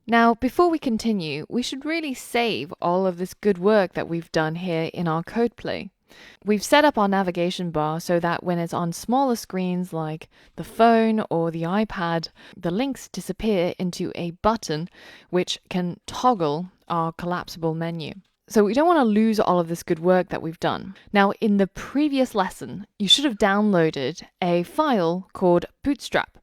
Now, before we continue, we should really save all of this good work that we've done here in our CodePlay. We've set up our navigation bar so that when it's on smaller screens like the phone or the iPad, the links disappear into a button which can toggle our collapsible menu. So we don't want to lose all of this good work that we've done. Now, in the previous lesson, you should have downloaded a file called Bootstrap,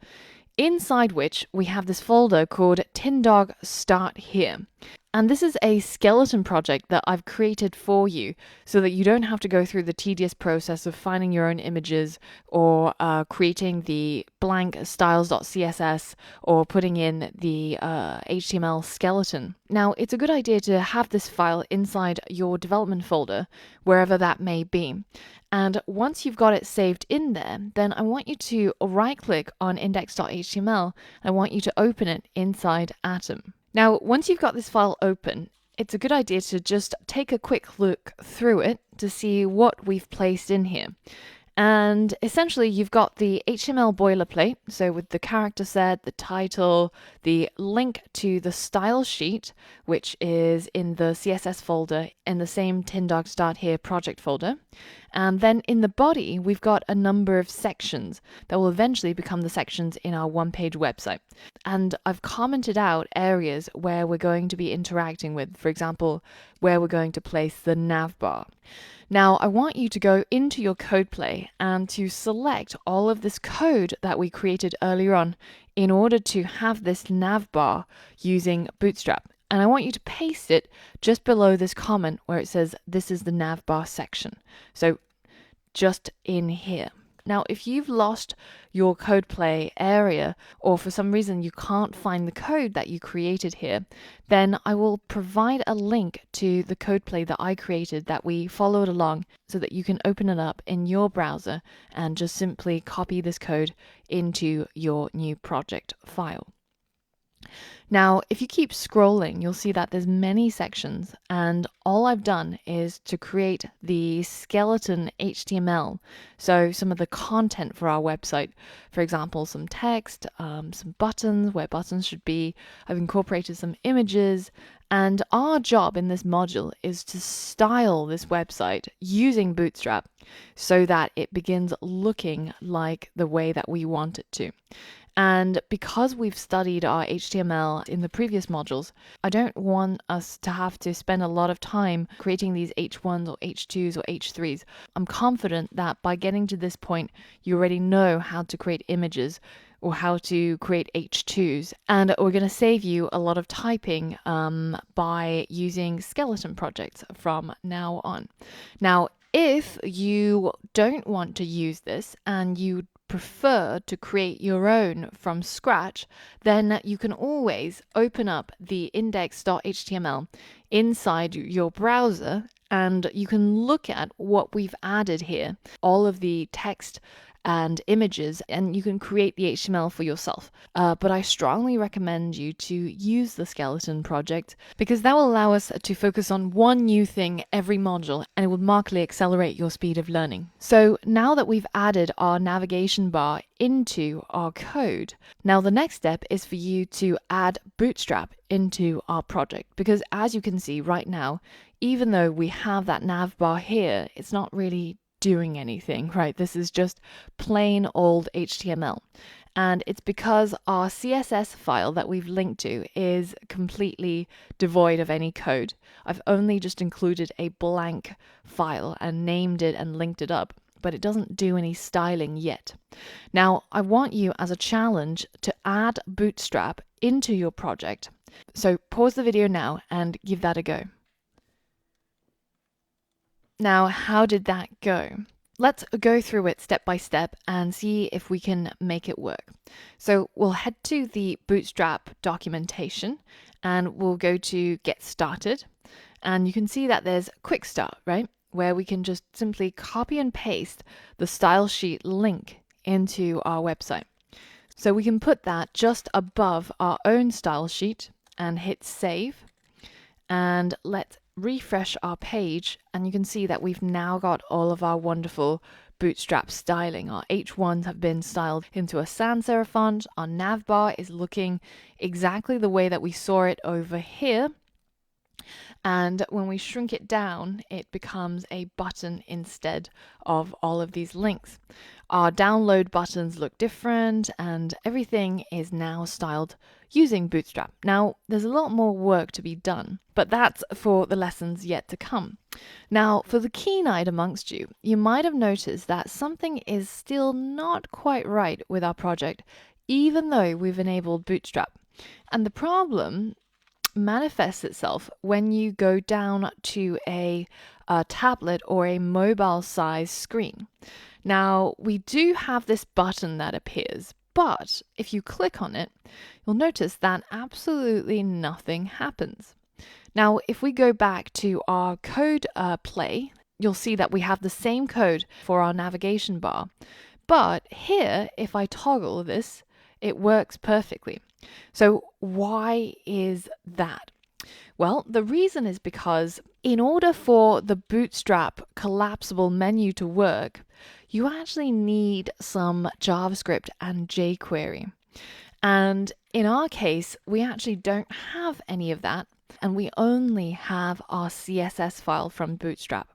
inside which we have this folder called TinDog Start Here. And this is a skeleton project that I've created for you so that you don't have to go through the tedious process of finding your own images or creating the blank styles.css or putting in the HTML skeleton. Now, it's a good idea to have this file inside your development folder, wherever that may be. And once you've got it saved in there, then I want you to right-click on index.html. I want you to open it inside Atom. Now, once you've got this file open, it's a good idea to just take a quick look through it to see what we've placed in here. And essentially, you've got the HTML boilerplate, so with the character set, the title, the link to the style sheet, which is in the CSS folder in the same TinDog Start Here project folder. And then in the body, we've got a number of sections that will eventually become the sections in our one-page website. And I've commented out areas where we're going to be interacting with, for example, where we're going to place the nav bar. Now, I want you to go into your CodePlay and to select all of this code that we created earlier on in order to have this nav bar using Bootstrap. And I want you to paste it just below this comment where it says, this is the nav bar section. So just in here. Now, if you've lost your CodePlay area, or for some reason you can't find the code that you created here, then I will provide a link to the CodePlay that I created that we followed along so that you can open it up in your browser and just simply copy this code into your new project file. Now, if you keep scrolling, you'll see that there's many sections, and all I've done is to create the skeleton HTML. So some of the content for our website, for example, some text, some buttons where buttons should be. I've incorporated some images, and our job in this module is to style this website using Bootstrap so that it begins looking like the way that we want it to. And because we've studied our HTML in the previous modules, I don't want us to have to spend a lot of time creating these H1s or H2s or H3s. I'm confident that by getting to this point, you already know how to create images or how to create H2s. And we're going to save you a lot of typing by using skeleton projects from now on. Now, if you don't want to use this and you prefer to create your own from scratch, then you can always open up the index.html inside your browser and you can look at what we've added here, all of the text and images, and you can create the HTML for yourself. But I strongly recommend you to use the skeleton project because that will allow us to focus on one new thing every module and it will markedly accelerate your speed of learning. So now that we've added our navigation bar into our code, now the next step is for you to add Bootstrap into our project, because as you can see right now, even though we have that nav bar here, it's not really doing anything, right? This is just plain old HTML. And it's because our CSS file that we've linked to is completely devoid of any code. I've only just included a blank file and named it and linked it up, but it doesn't do any styling yet. Now, I want you as a challenge to add Bootstrap into your project. So pause the video now and give that a go. Now, how did that go? Let's go through it step by step and see if we can make it work. So we'll head to the Bootstrap documentation and we'll go to Get Started. And you can see that there's Quick Start, right? Where we can just simply copy and paste the style sheet link into our website. So we can put that just above our own style sheet and hit Save. And let's refresh our page and you can see that we've now got all of our wonderful Bootstrap styling. Our H1s have been styled into a sans serif font. Our navbar is looking exactly the way that we saw it over here. And when we shrink it down, it becomes a button instead of all of these links. Our download buttons look different, and everything is now styled using Bootstrap. Now, there's a lot more work to be done, but that's for the lessons yet to come. Now, for the keen-eyed amongst you, you might have noticed that something is still not quite right with our project, even though we've enabled Bootstrap. And the problem manifests itself when you go down to a tablet or a mobile size screen. Now, we do have this button that appears, but if you click on it, you'll notice that absolutely nothing happens. Now, if we go back to our code play, you'll see that we have the same code for our navigation bar. But here, if I toggle this, it works perfectly. So why is that? Well, the reason is because in order for the Bootstrap collapsible menu to work, you actually need some JavaScript and jQuery. And in our case, we actually don't have any of that, and we only have our CSS file from Bootstrap.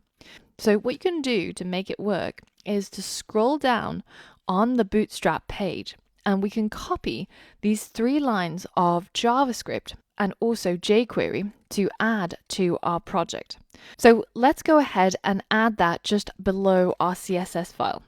So what you can do to make it work is to scroll down on the Bootstrap page, and we can copy these 3 lines of JavaScript and also jQuery to add to our project. So let's go ahead and add that just below our CSS file.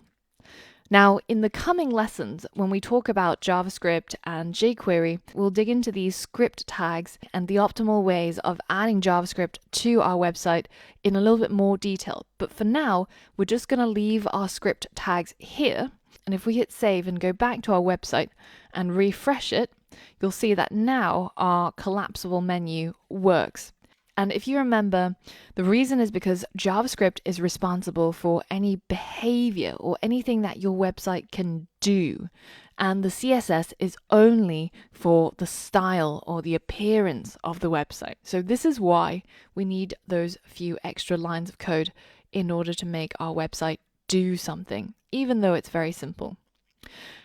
Now, in the coming lessons, when we talk about JavaScript and jQuery, we'll dig into these script tags and the optimal ways of adding JavaScript to our website in a little bit more detail. But for now, we're just going to leave our script tags here. And if we hit save and go back to our website and refresh it, you'll see that now our collapsible menu works. And if you remember, the reason is because JavaScript is responsible for any behavior or anything that your website can do. And the CSS is only for the style or the appearance of the website. So this is why we need those few extra lines of code in order to make our website do something, even though it's very simple.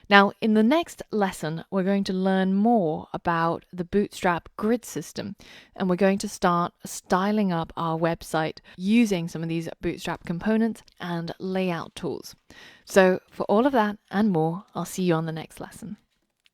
Now, in the next lesson, we're going to learn more about the Bootstrap grid system, and we're going to start styling up our website using some of these Bootstrap components and layout tools. So for all of that and more, I'll see you on the next lesson.